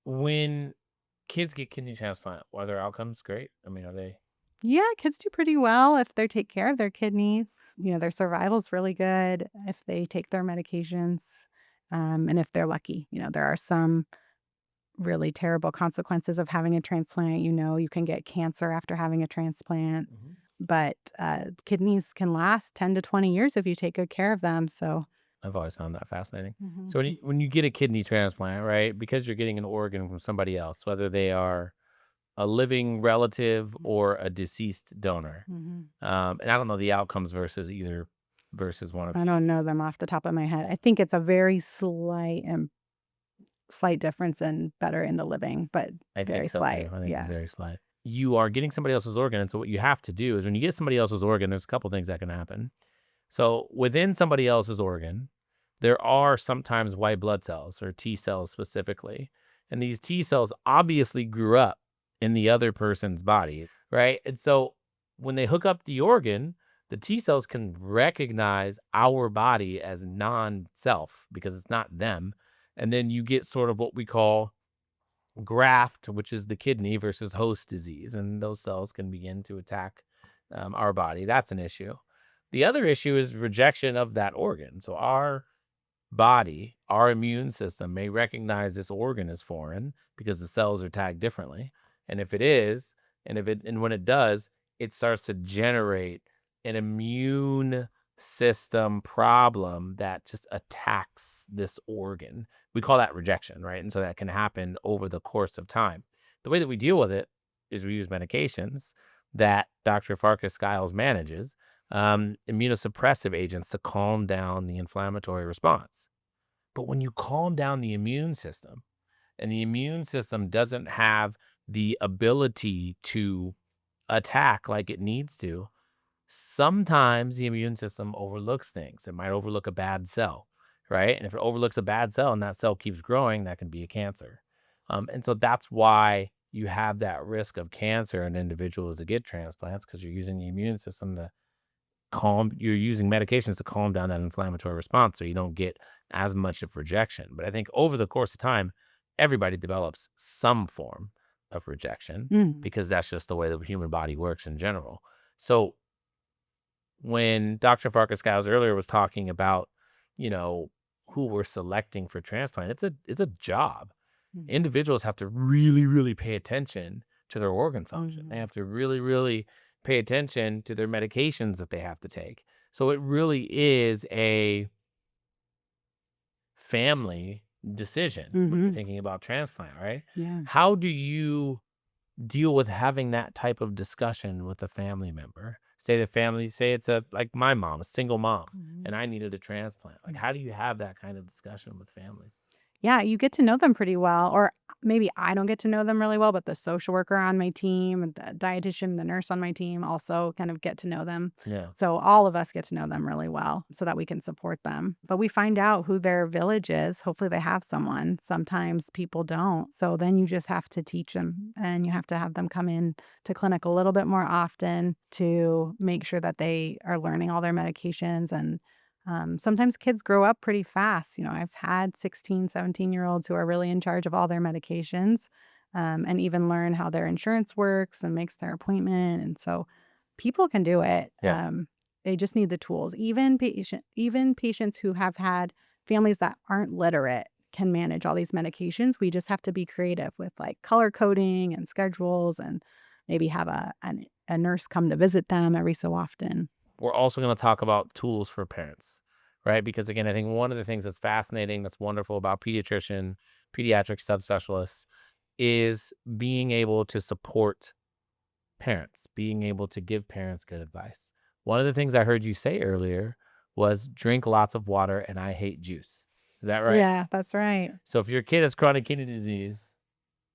When kids get kidney transplant, are their outcomes great? I mean, are they? Yeah, kids do pretty well if they take care of their kidneys. Their survival is really good if they take their medications, and if they're lucky. There are some really terrible consequences of having a transplant. You can get cancer after having a transplant. But kidneys can last 10 to 20 years if you take good care of them. So, I've always found that fascinating. mhm. So when you get a kidney transplant, right, because you're getting an organ from somebody else, whether they are a living relative or a deceased donor, Mhm. and I don't know the outcomes versus one of. I don't know them off the top of my head. I think it's a very slight difference in better in the living, but I very think so too. slight. I think it's Yeah. very slight. You are getting somebody else's organ, and so what you have to do is when you get somebody else's organ, there's a couple things that can happen. So within somebody else's organ, there are sometimes white blood cells or T cells specifically. And these T cells obviously grew up in the other person's body, right? And so when they hook up the organ, the T cells can recognize our body as non-self because it's not them. And then you get sort of what we call graft, which is the kidney versus host disease, and those cells can begin to attack our body. That's an issue. The other issue is rejection of that organ. So our body, our immune system may recognize this organ as foreign because the cells are tagged differently. And if it is, and when it does, it starts to generate an immune system problem that just attacks this organ. We call that rejection, right? And so that can happen over the course of time. The way that we deal with it is we use medications that Dr. Farkas-Skiles manages, immunosuppressive agents to calm down the inflammatory response. But when you calm down the immune system and the immune system doesn't have the ability to attack like it needs to, sometimes the immune system overlooks things. It might overlook a bad cell, right? And if it overlooks a bad cell and that cell keeps growing, that can be a cancer. And so that's why you have that risk of cancer in individuals that get transplants because you're using the immune system to you're using medications to calm down that inflammatory response so you don't get as much of rejection. But I think over the course of time, everybody develops some form of rejection Mhm. because that's just the way the human body works in general. So when Dr. Farkas-Skiles earlier was talking about, you know, who we're selecting for transplant, it's a job. Mhm. Individuals have to really, really pay attention to their organ function. They Mhm. have to really, really pay attention to their medications that they have to take. So it really is a family decision when you're Mhm. thinking about transplant, right? Yeah. How do you deal with having that type of discussion with a family member? Say it's like my mom, a single mom, Mhm. and I needed a transplant. Like, how do you have that kind of discussion with families? Yeah, you get to know them pretty well, or maybe I don't get to know them really well, but the social worker on my team, and the dietitian, the nurse on my team also kind of get to know them. Yeah. So all of us get to know them really well so that we can support them. But we find out who their village is. Hopefully they have someone. Sometimes people don't. So then you just have to teach them and you have to have them come in to clinic a little bit more often to make sure that they are learning all their medications and sometimes kids grow up pretty fast. I've had 16, 17-year-olds who are really in charge of all their medications and even learn how their insurance works and makes their appointment. And so people can do it. Yeah. They just need the tools. Even patients who have had families that aren't literate can manage all these medications. We just have to be creative with like color coding and schedules and maybe have a nurse come to visit them every so often. We're also going to talk about tools for parents, right? Because again, I think one of the things that's fascinating, that's wonderful about pediatrician, pediatric subspecialists is being able to support parents, being able to give parents good advice. One of the things I heard you say earlier was drink lots of water and I hate juice. Is that right? Yeah, that's right. So if your kid has chronic kidney disease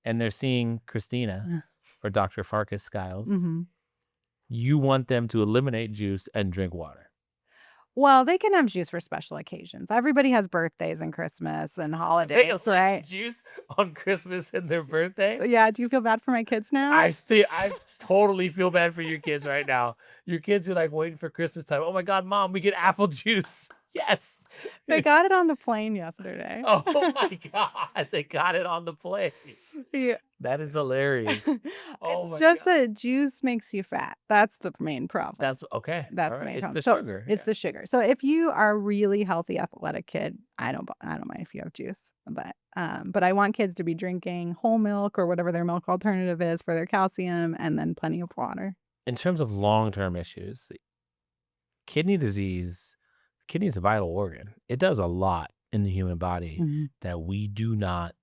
and they're seeing Christina or Dr. Farkas-Skiles, Mm-hmm. you want them to eliminate juice and drink water. Well, they can have juice for special occasions. Everybody has birthdays and Christmas and They holidays, right? juice on Christmas and their birthday. Yeah, do you feel bad for my kids now? I totally feel bad for your kids right now. Your kids are like waiting for Christmas time. Oh my God, Mom, we get apple juice. Yes. They got it on the plane yesterday. Oh my God, they got it on the plane. Yeah. That is hilarious. Oh It's my just God. that juice makes you fat. That's the main problem. That's okay. That's All the right. main It's problem. the So sugar. it's the sugar. So if you are a really healthy, athletic kid, I don't mind if you have juice, but I want kids to be drinking whole milk or whatever their milk alternative is for their calcium, and then plenty of water. in terms of long-term issues, kidney disease, kidney is a vital organ. It does a lot in the human body Mhm. that we do not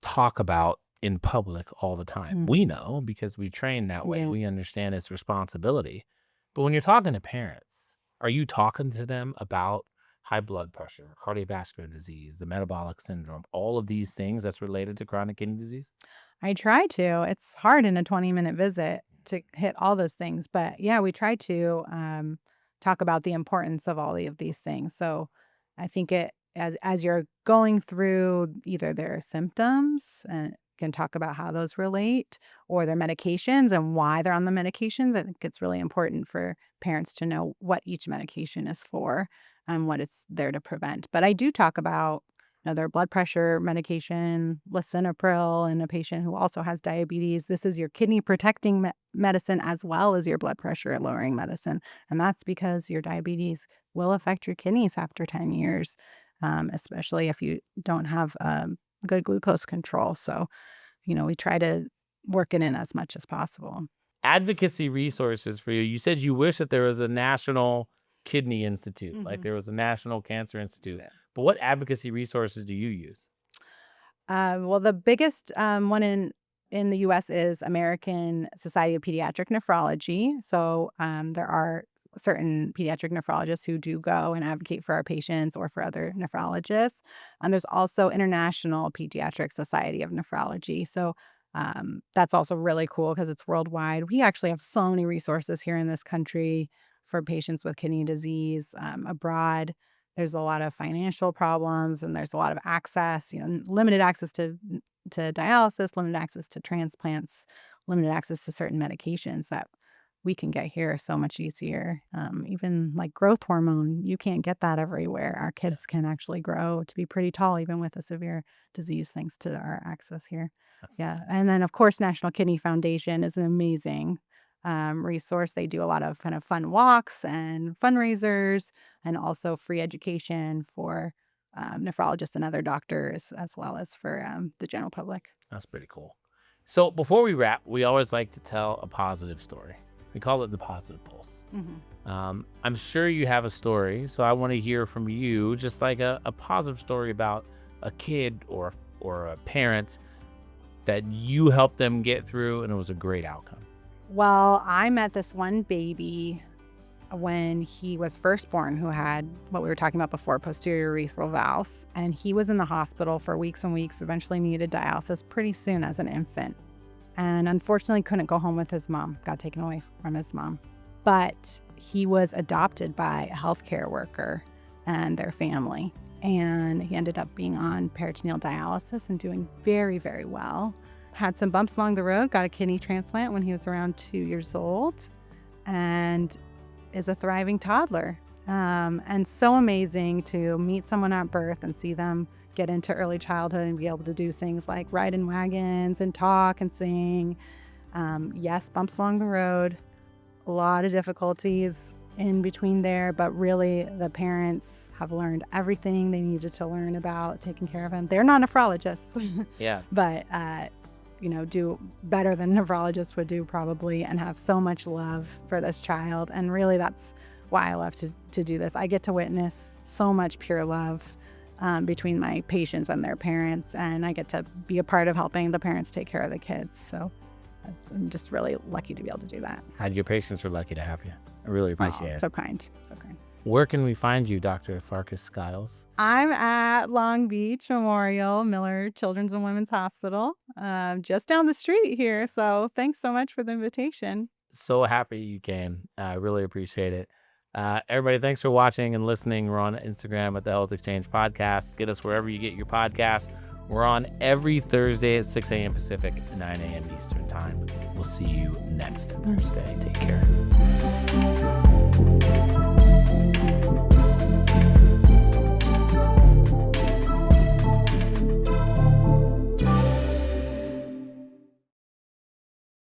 talk about in public all the time. Mhm. We know because we train that way. Yeah. We understand its responsibility. But when you're talking to parents, are you talking to them about high blood pressure, cardiovascular disease, the metabolic syndrome, all of these things that's related to chronic kidney disease? I try to. It's hard in a 20-minute visit to hit all those things, but yeah, we try to talk about the importance of all of these things. So I think it as you're going through either their symptoms and can talk about how those relate or their medications and why they're on the medications. I think it's really important for parents to know what each medication is for and what it's there to prevent. But I do talk about their blood pressure medication, lisinopril, in a patient who also has diabetes. This is your kidney protecting medicine as well as your blood pressure lowering medicine. And that's because your diabetes will affect your kidneys after 10 years, especially if you don't have good glucose control. So, we try to work it in as much as possible. Advocacy resources for you. You said you wish that there was a national kidney institute, like Mhm. there was a national cancer institute. Yeah. But what advocacy resources do you use? Well, the biggest one in the U.S. is American Society of Pediatric Nephrology. So there are certain pediatric nephrologists who do go and advocate for our patients or for other nephrologists. And there's also International Pediatric Society of Nephrology. So that's also really cool because it's worldwide. We actually have so many resources here in this country for patients with kidney disease. Abroad, there's a lot of financial problems and there's a lot of access, limited access to dialysis, limited access to transplants, limited access to certain medications that we can get here so much easier. Even like growth hormone, you can't get that everywhere. Our Yeah, kids can actually grow to be pretty tall, even with a severe disease, thanks to our access here. that's Yeah. nice. And then, of course, National Kidney Foundation is an amazing resource. They do a lot of kind of fun walks and fundraisers and also free education for nephrologists and other doctors, as well as for the general public. That's pretty cool. So before we wrap, we always like to tell a positive story. We call it the positive pulse. Mhm. I'm sure you have a story, so I want to hear from you, just like a positive story about a kid or a parent that you helped them get through, and it was a great outcome. Well, I met this one baby when he was first born who had what we were talking about before, posterior urethral valves. And he was in the hospital for weeks and weeks, eventually needed dialysis pretty soon as an infant. And unfortunately couldn't go home with his mom, got taken away from his mom. But he was adopted by a healthcare worker and their family. And he ended up being on peritoneal dialysis and doing very, very well. Had some bumps along the road, got a kidney transplant when he was around 2 years old, and is a thriving toddler. And so amazing to meet someone at birth and see them get into early childhood and be able to do things like ride in wagons and talk and sing. Yes, bumps along the road, a lot of difficulties in between there, but really the parents have learned everything they needed to learn about taking care of him. They're not nephrologists, Yeah. but do better than nephrologists would do probably, and have so much love for this child. And really that's why I love to do this. I get to witness so much pure love between my patients and their parents, and I get to be a part of helping the parents take care of the kids. So I'm just really lucky to be able to do that. And your patients are lucky to have you. I really appreciate it. So kind, so kind. Where can we find you, Dr. Farkas-Skiles? I'm at Long Beach Memorial Miller Children's and Women's Hospital, just down the street here. So thanks so much for the invitation. So happy you came. I really appreciate it. Everybody, thanks for watching and listening. We're on Instagram at the Health Exchange Podcast. Get us wherever you get your podcasts. We're on every Thursday at 6 a.m. Pacific, 9 a.m. Eastern Time. We'll see you next Thursday. Take care.